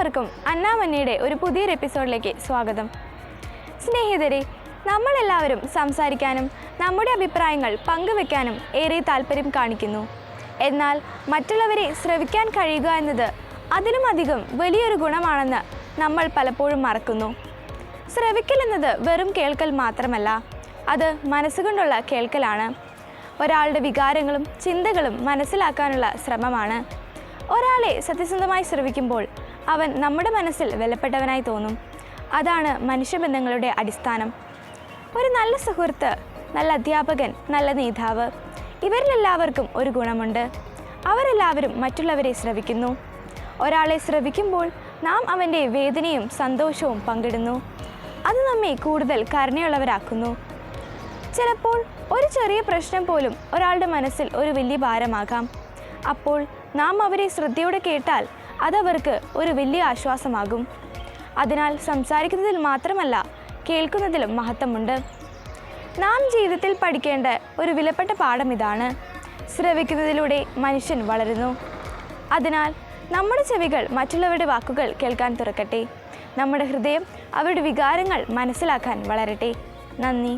എല്ലാവർക്കും അന്നാമന്നിയുടെ ഒരു പുതിയൊരു എപ്പിസോഡിലേക്ക് സ്വാഗതം. സ്നേഹിതരെ, നമ്മളെല്ലാവരും സംസാരിക്കാനും നമ്മുടെ അഭിപ്രായങ്ങൾ പങ്കുവെക്കാനും ഏറെ താല്പര്യം കാണിക്കുന്നു. എന്നാൽ മറ്റുള്ളവരെ ശ്രവിക്കാൻ കഴിയുക എന്നത് അതിനുമധികം വലിയൊരു ഗുണമാണെന്ന് നമ്മൾ പലപ്പോഴും മറക്കുന്നു. ശ്രവിക്കൽ എന്നത് വെറും കേൾക്കൽ മാത്രമല്ല, അത് മനസ്സുകൊണ്ടുള്ള കേൾക്കലാണ്. ഒരാളുടെ വികാരങ്ങളും ചിന്തകളും മനസ്സിലാക്കാനുള്ള ശ്രമമാണ്. ഒരാളെ സത്യസന്ധമായി ശ്രവിക്കുമ്പോൾ അവൻ നമ്മുടെ മനസ്സിൽ വിലപ്പെട്ടവനായി തോന്നും. അതാണ് മനുഷ്യബന്ധങ്ങളുടെ അടിസ്ഥാനം. ഒരു നല്ല സുഹൃത്ത്, നല്ല അധ്യാപകൻ, നല്ല നേതാവ്, ഇവരിലെല്ലാവർക്കും ഒരു ഗുണമുണ്ട്. അവരെല്ലാവരും മറ്റുള്ളവരെ ശ്രവിക്കുന്നു. ഒരാളെ ശ്രവിക്കുമ്പോൾ നാം അവൻ്റെ വേദനയും സന്തോഷവും പങ്കിടുന്നു. അത് നമ്മെ കൂടുതൽ കരുണയുള്ളവരാക്കുന്നു. ചിലപ്പോൾ ഒരു ചെറിയ പ്രശ്നം പോലും ഒരാളുടെ മനസ്സിൽ ഒരു വലിയ ഭാരമാകാം. അപ്പോൾ നാം അവരെ ശ്രദ്ധയോടെ കേട്ടാൽ അതവർക്ക് ഒരു വലിയ ആശ്വാസമാകും. അതിനാൽ സംസാരിക്കുന്നതിൽ മാത്രമല്ല, കേൾക്കുന്നതിലും മഹത്വമുണ്ട്. നാം ജീവിതത്തിൽ പഠിക്കേണ്ട ഒരു വിലപ്പെട്ട പാഠം ഇതാണ്: ശ്രവിക്കുന്നതിലൂടെ മനുഷ്യൻ വളരുന്നു. അതിനാൽ നമ്മുടെ ചെവികൾ മറ്റുള്ളവരുടെ വാക്കുകൾ കേൾക്കാൻ തുറക്കട്ടെ. നമ്മുടെ ഹൃദയം അവരുടെ വികാരങ്ങൾ മനസ്സിലാക്കാൻ വളരട്ടെ. നന്ദി.